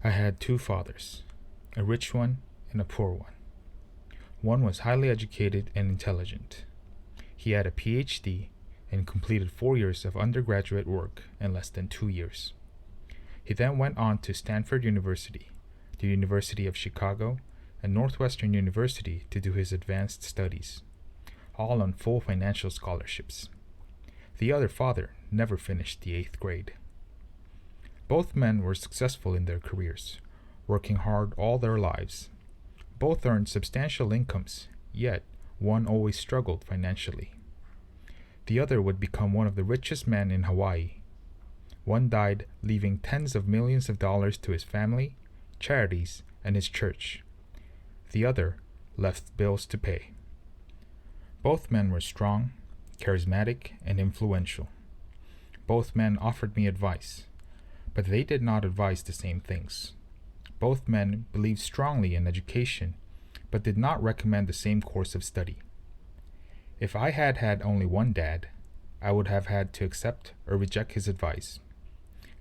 I had two fathers, a rich one and a poor one. One was highly educated and intelligent. He had a PhD and completed 4 years of undergraduate work in less than 2 years. He then went on to Stanford University, the University of Chicago, and Northwestern University to do his advanced studies, all on full financial scholarships. The other father never finished the 8th grade. Both men were successful in their careers, working hard all their lives. Both earned substantial incomes, yet one always struggled financially. The other would become one of the richest men in Hawaii. One died, leaving tens of millions of dollars to his family, charities, and his church. The other left bills to pay. Both men were strong, charismatic, and influential. Both men offered me advice, but they did not advise the same things. Both men believed strongly in education, but did not recommend the same course of study. If I had had only one dad, I would have had to accept or reject his advice.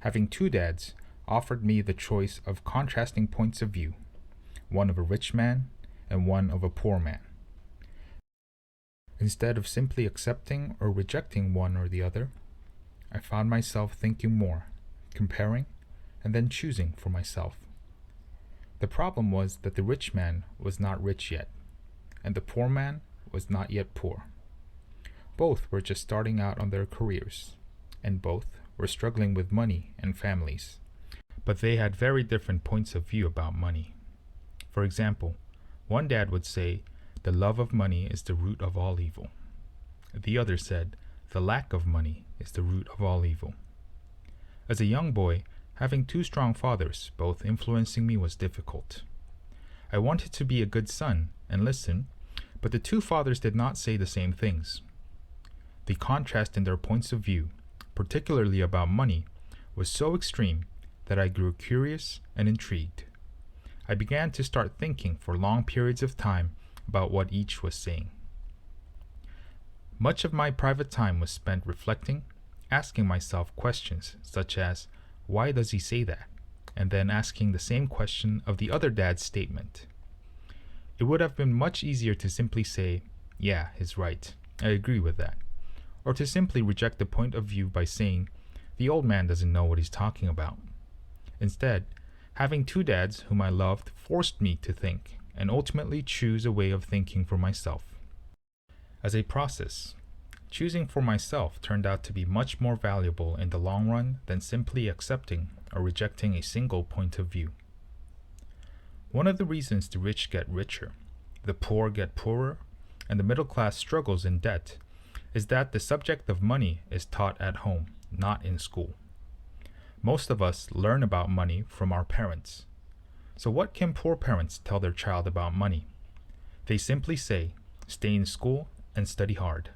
Having two dads offered me the choice of contrasting points of view, one of a rich man and one of a poor man. Instead of simply accepting or rejecting one or the other, I found myself thinking more, comparing, and then choosing for myself. The problem was that the rich man was not rich yet, and the poor man was not yet poor. Both were just starting out on their careers, and both were struggling with money and families. But they had very different points of view about money. For example, one dad would say, "The love of money is the root of all evil." The other said, "The lack of money is the root of all evil." As a young boy, having two strong fathers, both influencing me, was difficult. I wanted to be a good son and listen, but the two fathers did not say the same things. The contrast in their points of view, particularly about money, was so extreme that I grew curious and intrigued. I began to start thinking for long periods of time about what each was saying. Much of my private time was spent reflecting, asking myself questions such as, why does he say that? And then asking the same question of the other dad's statement. It would have been much easier to simply say, "Yeah, he's right, I agree with that," or to simply reject the point of view by saying, "The old man doesn't know what he's talking about." Instead, having two dads whom I loved forced me to think and ultimately choose a way of thinking for myself. As a process, choosing for myself turned out to be much more valuable in the long run than simply accepting or rejecting a single point of view. One of the reasons the rich get richer, the poor get poorer, and the middle class struggles in debt is that the subject of money is taught at home, not in school. Most of us learn about money from our parents. So what can poor parents tell their child about money? They simply say, "Stay in school and study hard."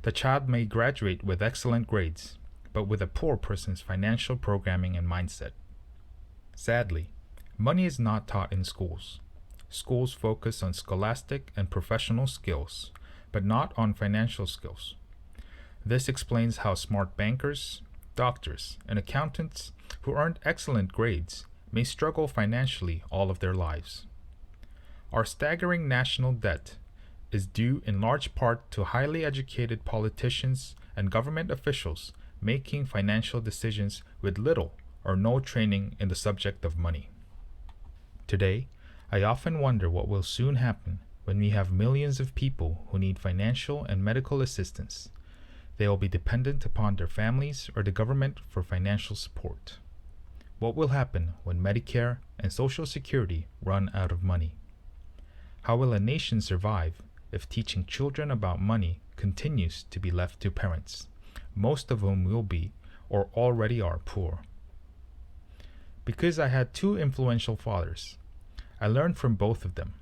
The child may graduate with excellent grades, but with a poor person's financial programming and mindset. Sadly, money is not taught in schools. Schools focus on scholastic and professional skills, but not on financial skills. This explains how smart bankers, doctors, and accountants who earned excellent grades may struggle financially all of their lives. Our staggering national debt is due in large part to highly educated politicians and government officials making financial decisions with little or no training in the subject of money. Today, I often wonder what will soon happen when we have millions of people who need financial and medical assistance. They will be dependent upon their families or the government for financial support. What will happen when Medicare and Social Security run out of money? How will a nation survive if teaching children about money continues to be left to parents, most of whom will be or already are poor? Because I had two influential fathers, I learned from both of them.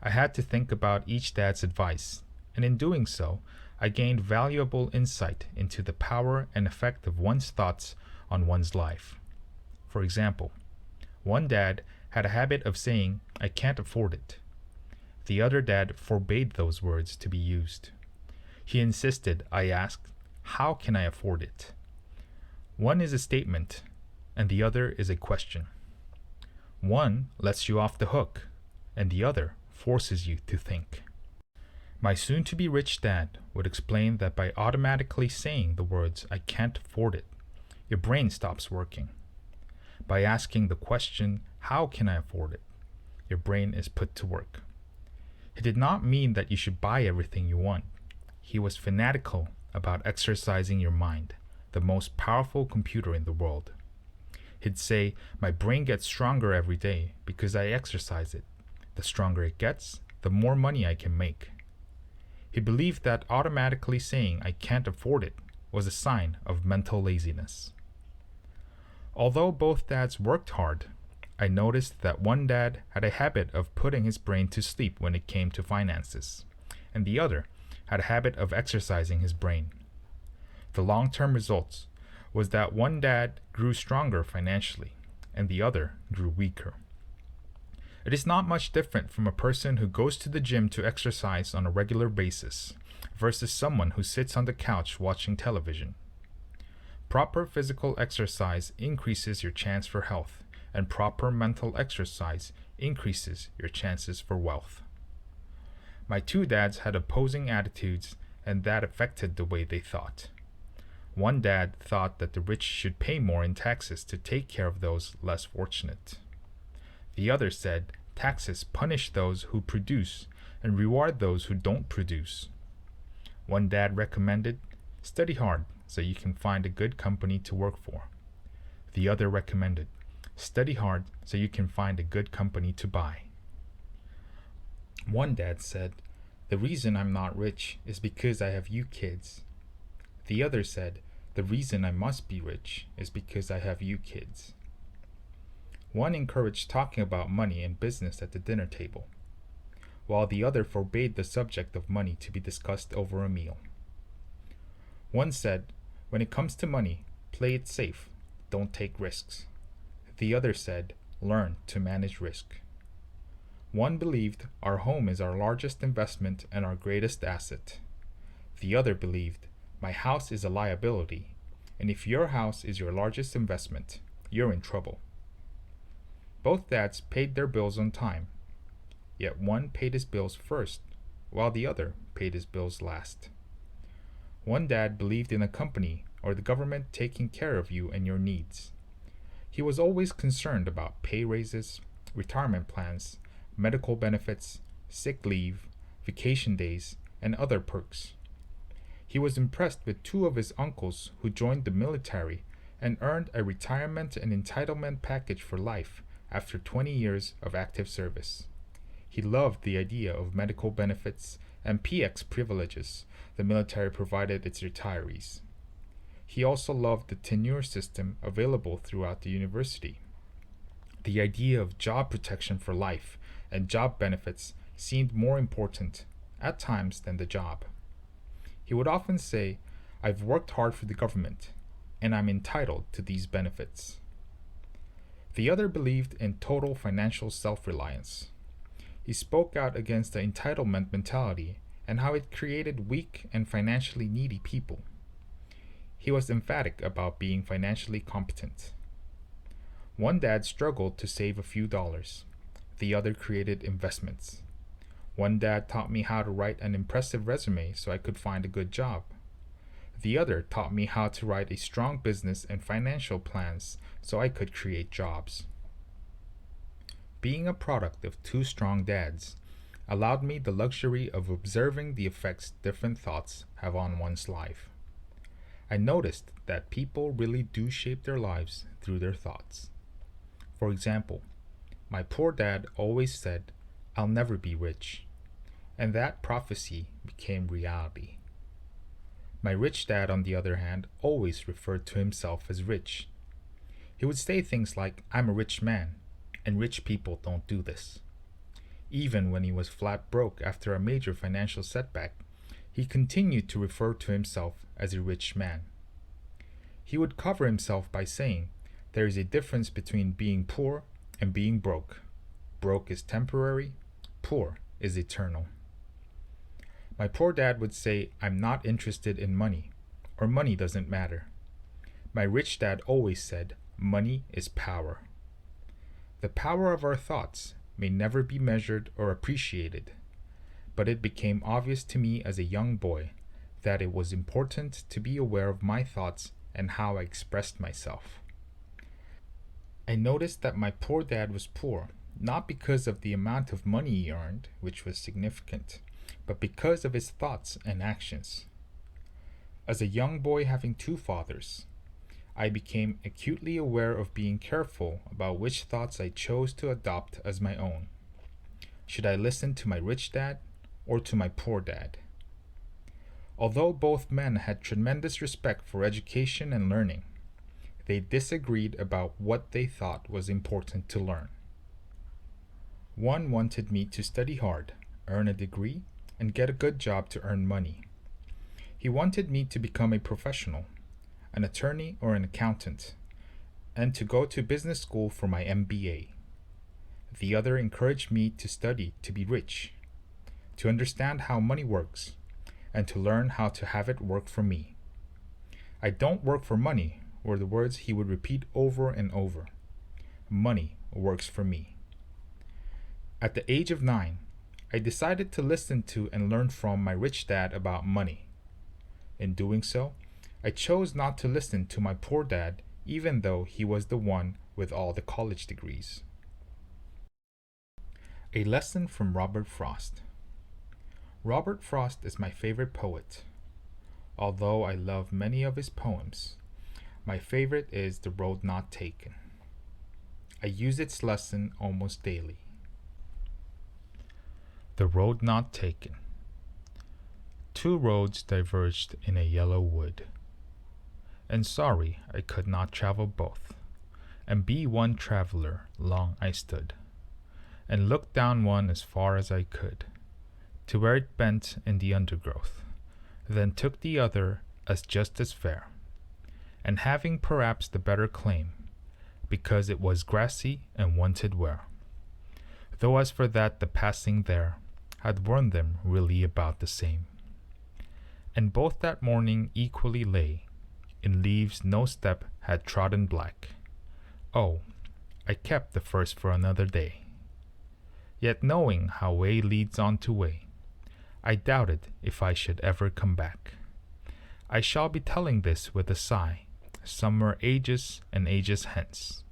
I had to think about each dad's advice, and in doing so, I gained valuable insight into the power and effect of one's thoughts on one's life. For example, one dad had a habit of saying, "I can't afford it." The other dad forbade those words to be used. He insisted I ask, "How can I afford it?" One is a statement, and the other is a question. One lets you off the hook, and the other forces you to think. My soon-to-be rich dad would explain that by automatically saying the words, "I can't afford it," your brain stops working. By asking the question, "How can I afford it?" your brain is put to work. He did not mean that you should buy everything you want. He was fanatical about exercising your mind, the most powerful computer in the world. He'd say, "My brain gets stronger every day because I exercise it. The stronger it gets, the more money I can make." He believed that automatically saying, "I can't afford it," was a sign of mental laziness. Although both dads worked hard, I noticed that one dad had a habit of putting his brain to sleep when it came to finances, and the other had a habit of exercising his brain. The long-term results was that one dad grew stronger financially, and the other grew weaker. It is not much different from a person who goes to the gym to exercise on a regular basis versus someone who sits on the couch watching television. Proper physical exercise increases your chance for health, and proper mental exercise increases your chances for wealth. My two dads had opposing attitudes, and that affected the way they thought. One dad thought that the rich should pay more in taxes to take care of those less fortunate. The other said taxes punish those who produce and reward those who don't produce. One dad recommended, "Study hard so you can find a good company to work for." The other recommended, "Study hard so you can find a good company to buy." One dad said, "The reason I'm not rich is because I have you kids." The other said, "The reason I must be rich is because I have you kids." One encouraged talking about money and business at the dinner table, while the other forbade the subject of money to be discussed over a meal. One said, "When it comes to money, play it safe, don't take risks." The other said, "Learn to manage risk." One believed our home is our largest investment and our greatest asset. The other believed, "My house is a liability, and if your house is your largest investment, you're in trouble." Both dads paid their bills on time, yet one paid his bills first, while the other paid his bills last. One dad believed in a company or the government taking care of you and your needs. He was always concerned about pay raises, retirement plans, medical benefits, sick leave, vacation days, and other perks. He was impressed with two of his uncles who joined the military and earned a retirement and entitlement package for life after 20 years of active service. He loved the idea of medical benefits and PX privileges the military provided its retirees. He also loved the tenure system available throughout the university. The idea of job protection for life and job benefits seemed more important, at times, than the job. He would often say, "I've worked hard for the government, and I'm entitled to these benefits." The other believed in total financial self-reliance. He spoke out against the entitlement mentality and how it created weak and financially needy people. He was emphatic about being financially competent. One dad struggled to save a few dollars. The other created investments. One dad taught me how to write an impressive resume so I could find a good job. The other taught me how to write a strong business and financial plans so I could create jobs. Being a product of two strong dads allowed me the luxury of observing the effects different thoughts have on one's life. I noticed that people really do shape their lives through their thoughts. For example, my poor dad always said, "I'll never be rich," and that prophecy became reality. My rich dad, on the other hand, always referred to himself as rich. He would say things like, "I'm a rich man, and rich people don't do this." Even when he was flat broke after a major financial setback, he continued to refer to himself as a rich man. He would cover himself by saying, "There is a difference between being poor and being broke. Broke is temporary, poor is eternal." My poor dad would say, "I'm not interested in money," or "money doesn't matter." My rich dad always said, "Money is power." The power of our thoughts may never be measured or appreciated, but it became obvious to me as a young boy that it was important to be aware of my thoughts and how I expressed myself. I noticed that my poor dad was poor, not because of the amount of money he earned, which was significant, but because of his thoughts and actions. As a young boy having two fathers, I became acutely aware of being careful about which thoughts I chose to adopt as my own. Should I listen to my rich dad or to my poor dad? Although both men had tremendous respect for education and learning, they disagreed about what they thought was important to learn. One wanted me to study hard, earn a degree, and get a good job to earn money. He wanted me to become a professional, an attorney or an accountant, and to go to business school for my MBA. The other encouraged me to study to be rich, to understand how money works, and to learn how to have it work for me. I don't work for money were the words he would repeat over and over. Money works for me. At the age of 9, I decided to listen to and learn from my rich dad about money. In doing so, I chose not to listen to my poor dad, even though he was the one with all the college degrees. A lesson from Robert Frost. Robert Frost is my favorite poet. Although I love many of his poems, my favorite is The Road Not Taken. I use its lesson almost daily. The Road Not Taken. Two roads diverged in a yellow wood. And sorry I could not travel both, and be one traveler long I stood, and looked down one as far as I could, to where it bent in the undergrowth, then took the other as just as fair, and having perhaps the better claim, because it was grassy and wanted wear. Though as for that the passing there had worn them really about the same. And both that morning equally lay, in leaves no step had trodden black. Oh, I kept the first for another day. Yet knowing how way leads on to way, I doubted if I should ever come back. I shall be telling this with a sigh, somewhere ages and ages hence.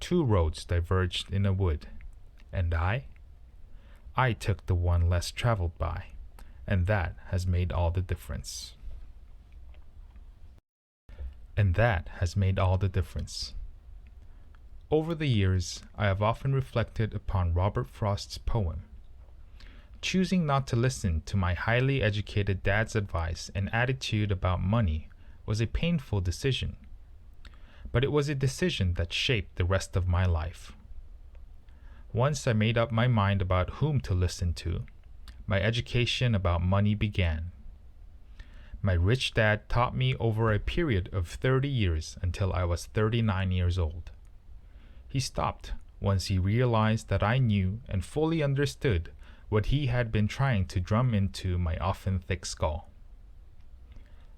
Two roads diverged in a wood, and I took the one less traveled by, and that has made all the difference. And that has made all the difference. Over the years, I have often reflected upon Robert Frost's poem. Choosing not to listen to my highly educated dad's advice and attitude about money was a painful decision, but it was a decision that shaped the rest of my life. Once I made up my mind about whom to listen to, my education about money began. My rich dad taught me over a period of 30 years until I was 39 years old. He stopped once he realized that I knew and fully understood what he had been trying to drum into my often thick skull.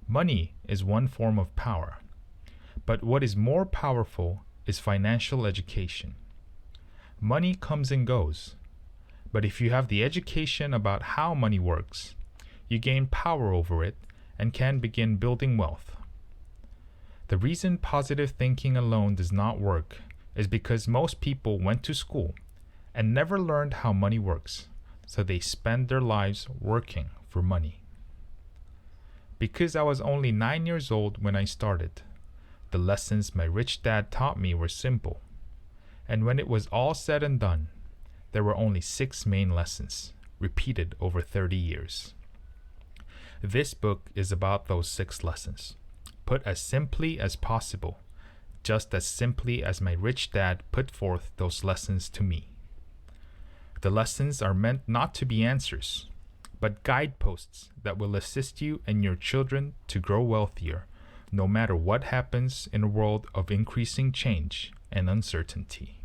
Money is one form of power, but what is more powerful is financial education. Money comes and goes, but if you have the education about how money works, you gain power over it and can begin building wealth. The reason positive thinking alone does not work is because most people went to school and never learned how money works, so they spend their lives working for money. Because I was only 9 years old when I started, the lessons my rich dad taught me were simple, and when it was all said and done, there were only 6 main lessons, repeated over 30 years. This book is about those 6 lessons, put as simply as possible, just as simply as my rich dad put forth those lessons to me. The lessons are meant not to be answers, but guideposts that will assist you and your children to grow wealthier, no matter what happens in a world of increasing change and uncertainty.